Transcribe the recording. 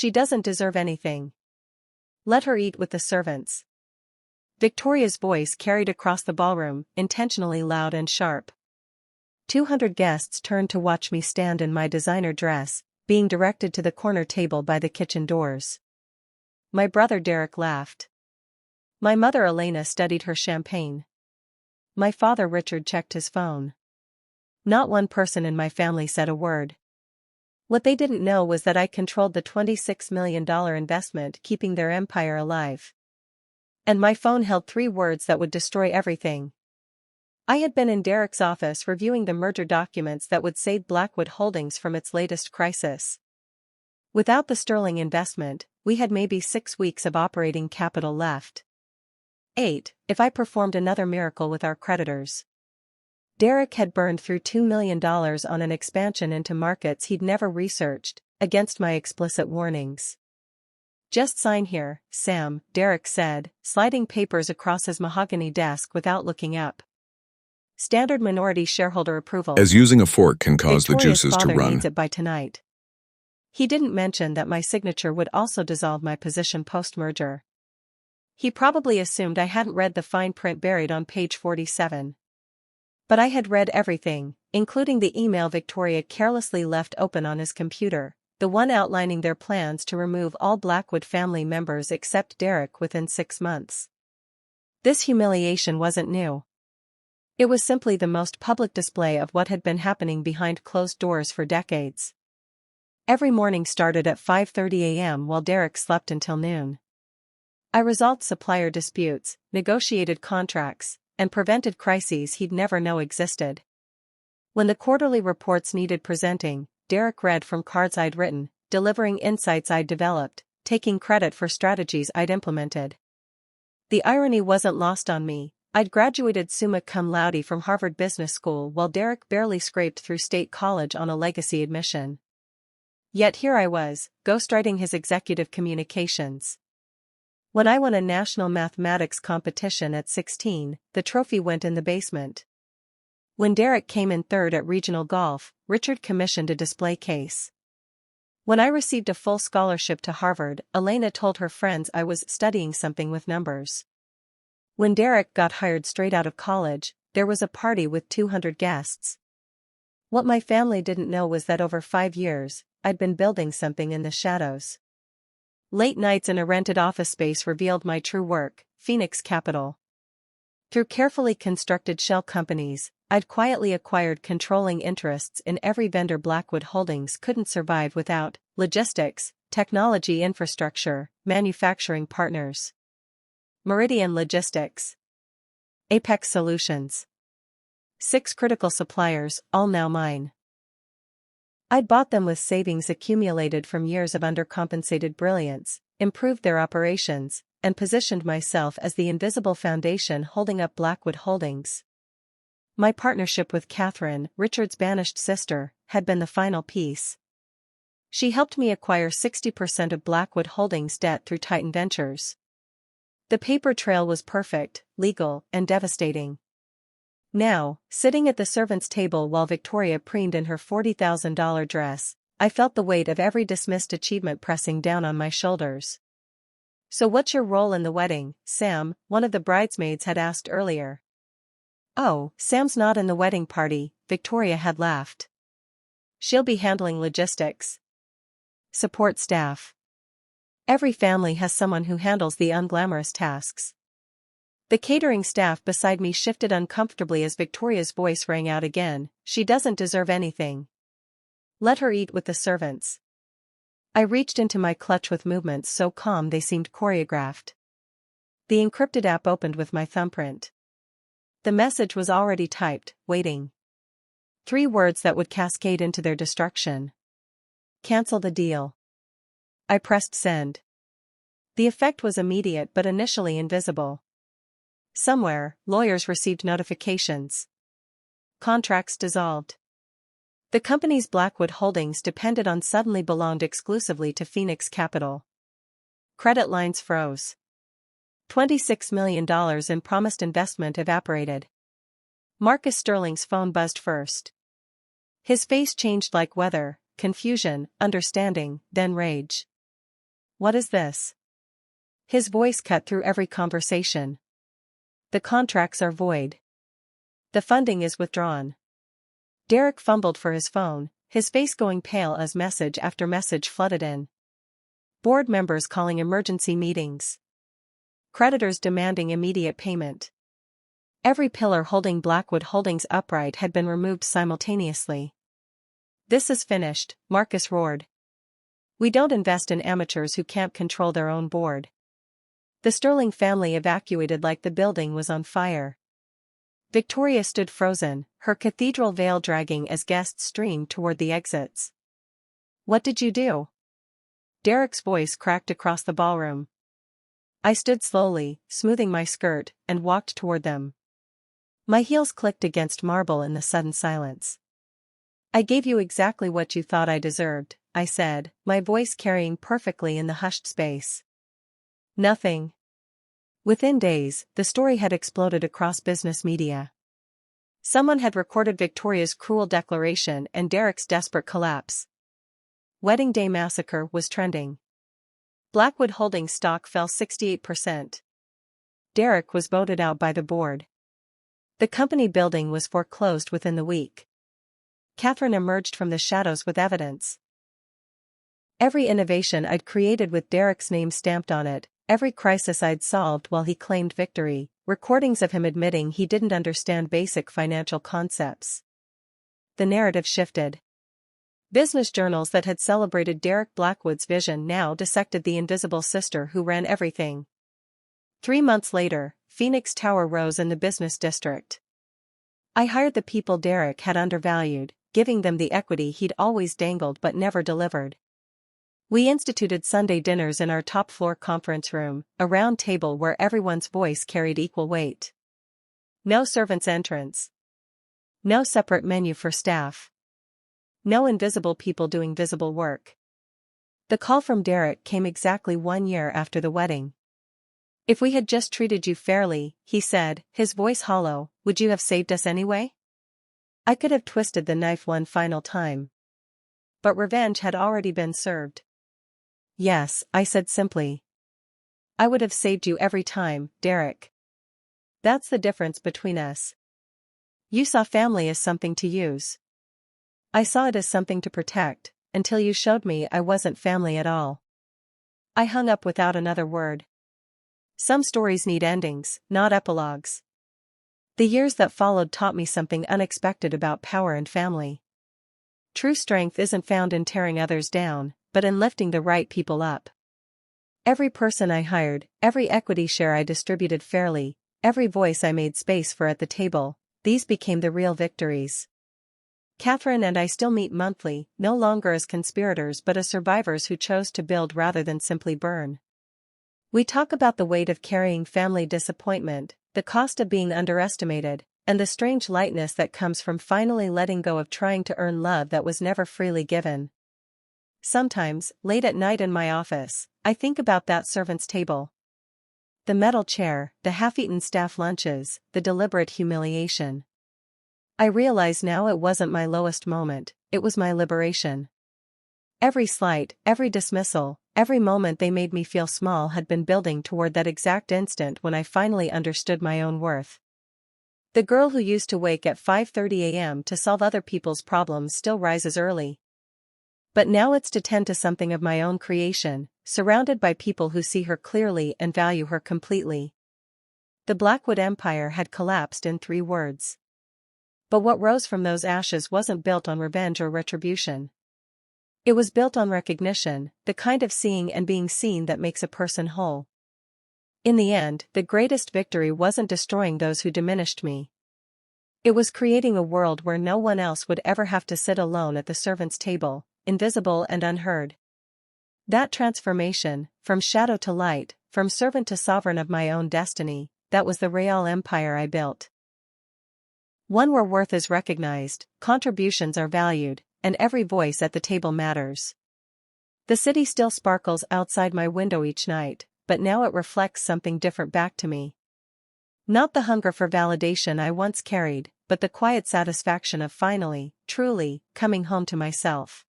She doesn't deserve anything. Let her eat with the servants. Victoria's voice carried across the ballroom, intentionally loud and sharp. 200 guests turned to watch me stand in my designer dress, being directed to the corner table by the kitchen doors. My brother Derek laughed. My mother Elena studied her champagne. My father Richard checked his phone. Not one person in my family said a word. What they didn't know was that I controlled the $26 million investment keeping their empire alive. And my phone held 3 words that would destroy everything. I had been in Derek's office reviewing the merger documents that would save Blackwood Holdings from its latest crisis. Without the sterling investment, we had maybe 6 weeks of operating capital left. 8, if I performed another miracle with our creditors. Derek had burned through $2 million on an expansion into markets he'd never researched, against my explicit warnings. Just sign here, Sam, Derek said, sliding papers across his mahogany desk without looking up. Standard minority shareholder approval. As using a fork can cause Victoria's the juices to father run. needs it by tonight. He didn't mention that my signature would also dissolve my position post-merger. He probably assumed I hadn't read the fine print buried on page 47. But I had read everything, including the email Victoria carelessly left open on his computer, the one outlining their plans to remove all Blackwood family members except Derek within 6 months. This humiliation wasn't new. It was simply the most public display of what had been happening behind closed doors for decades. Every morning started at 5:30 a.m. while Derek slept until noon. I resolved supplier disputes, negotiated contracts, and prevented crises he'd never know existed. When the quarterly reports needed presenting, Derek read from cards I'd written, delivering insights I'd developed, taking credit for strategies I'd implemented. The irony wasn't lost on me. I'd graduated summa cum laude from Harvard Business School while Derek barely scraped through State College on a legacy admission. Yet here I was, ghostwriting his executive communications. When I won a national mathematics competition at 16, the trophy went in the basement. When Derek came in third at regional golf, Richard commissioned a display case. When I received a full scholarship to Harvard, Elena told her friends I was studying something with numbers. When Derek got hired straight out of college, there was a party with 200 guests. What my family didn't know was that over 5 years, I'd been building something in the shadows. Late nights in a rented office space revealed my true work, Phoenix Capital. Through carefully constructed shell companies, I'd quietly acquired controlling interests in every vendor Blackwood Holdings couldn't survive without: logistics, technology infrastructure, manufacturing partners. Meridian Logistics. Apex Solutions. 6 critical suppliers, all now mine. I'd bought them with savings accumulated from years of undercompensated brilliance, improved their operations, and positioned myself as the invisible foundation holding up Blackwood Holdings. My partnership with Catherine, Richard's banished sister, had been the final piece. She helped me acquire 60% of Blackwood Holdings debt through Titan Ventures. The paper trail was perfect, legal, and devastating. Now, sitting at the servants' table while Victoria preened in her $40,000 dress, I felt the weight of every dismissed achievement pressing down on my shoulders. "So what's your role in the wedding, Sam?" one of the bridesmaids had asked earlier. "Oh, Sam's not in the wedding party," Victoria had laughed. "She'll be handling logistics. Support staff. Every family has someone who handles the unglamorous tasks." The catering staff beside me shifted uncomfortably as Victoria's voice rang out again. "She doesn't deserve anything. Let her eat with the servants." I reached into my clutch with movements so calm they seemed choreographed. The encrypted app opened with my thumbprint. The message was already typed, waiting. 3 words that would cascade into their destruction. Cancel the deal. I pressed send. The effect was immediate but initially invisible. Somewhere, lawyers received notifications. Contracts dissolved. The company's Blackwood Holdings depended on suddenly belonged exclusively to Phoenix Capital. Credit lines froze. $26 million in promised investment evaporated. Marcus Sterling's phone buzzed first. His face changed like weather, confusion, understanding, then rage. What is this? His voice cut through every conversation. The contracts are void. The funding is withdrawn. Derek fumbled for his phone, his face going pale as message after message flooded in. Board members calling emergency meetings. Creditors demanding immediate payment. Every pillar holding Blackwood Holdings upright had been removed simultaneously. "This is finished," Marcus roared. "We don't invest in amateurs who can't control their own board." The Sterling family evacuated like the building was on fire. Victoria stood frozen, her cathedral veil dragging as guests streamed toward the exits. "What did you do?" Derek's voice cracked across the ballroom. I stood slowly, smoothing my skirt, and walked toward them. My heels clicked against marble in the sudden silence. "I gave you exactly what you thought I deserved," I said, my voice carrying perfectly in the hushed space. "Nothing." Within days, the story had exploded across business media. Someone had recorded Victoria's cruel declaration and Derek's desperate collapse. Wedding Day Massacre was trending. Blackwood Holdings stock fell 68%. Derek was voted out by the board. The company building was foreclosed within the week. Catherine emerged from the shadows with evidence. Every innovation I'd created with Derek's name stamped on it, every crisis I'd solved while he claimed victory, recordings of him admitting he didn't understand basic financial concepts. The narrative shifted. Business journals that had celebrated Derek Blackwood's vision now dissected the invisible sister who ran everything. 3 months later, Phoenix Tower rose in the business district. I hired the people Derek had undervalued, giving them the equity he'd always dangled but never delivered. We instituted Sunday dinners in our top-floor conference room, a round table where everyone's voice carried equal weight. No servant's entrance. No separate menu for staff. No invisible people doing visible work. The call from Derek came exactly 1 year after the wedding. "If we had just treated you fairly," he said, his voice hollow, "would you have saved us anyway?" I could have twisted the knife one final time. But revenge had already been served. "Yes," I said simply. "I would have saved you every time, Derek. That's the difference between us. You saw family as something to use. I saw it as something to protect, until you showed me I wasn't family at all." I hung up without another word. Some stories need endings, not epilogues. The years that followed taught me something unexpected about power and family. True strength isn't found in tearing others down, but in lifting the right people up. Every person I hired, every equity share I distributed fairly, every voice I made space for at the table, these became the real victories. Catherine and I still meet monthly, no longer as conspirators but as survivors who chose to build rather than simply burn. We talk about the weight of carrying family disappointment, the cost of being underestimated, and the strange lightness that comes from finally letting go of trying to earn love that was never freely given. Sometimes, late at night in my office, I think about that servant's table. The metal chair, the half-eaten staff lunches, the deliberate humiliation. I realize now it wasn't my lowest moment, it was my liberation. Every slight, every dismissal, every moment they made me feel small had been building toward that exact instant when I finally understood my own worth. The girl who used to wake at 5:30 a.m. to solve other people's problems still rises early. But now it's to tend to something of my own creation, surrounded by people who see her clearly and value her completely. The Blackwood Empire had collapsed in 3 words. But what rose from those ashes wasn't built on revenge or retribution. It was built on recognition, the kind of seeing and being seen that makes a person whole. In the end, the greatest victory wasn't destroying those who diminished me. It was creating a world where no one else would ever have to sit alone at the servant's table, invisible and unheard. That transformation, from shadow to light, from servant to sovereign of my own destiny, that was the real empire I built. One where worth is recognized, contributions are valued, and every voice at the table matters. The city still sparkles outside my window each night, but now it reflects something different back to me. Not the hunger for validation I once carried, but the quiet satisfaction of finally, truly, coming home to myself.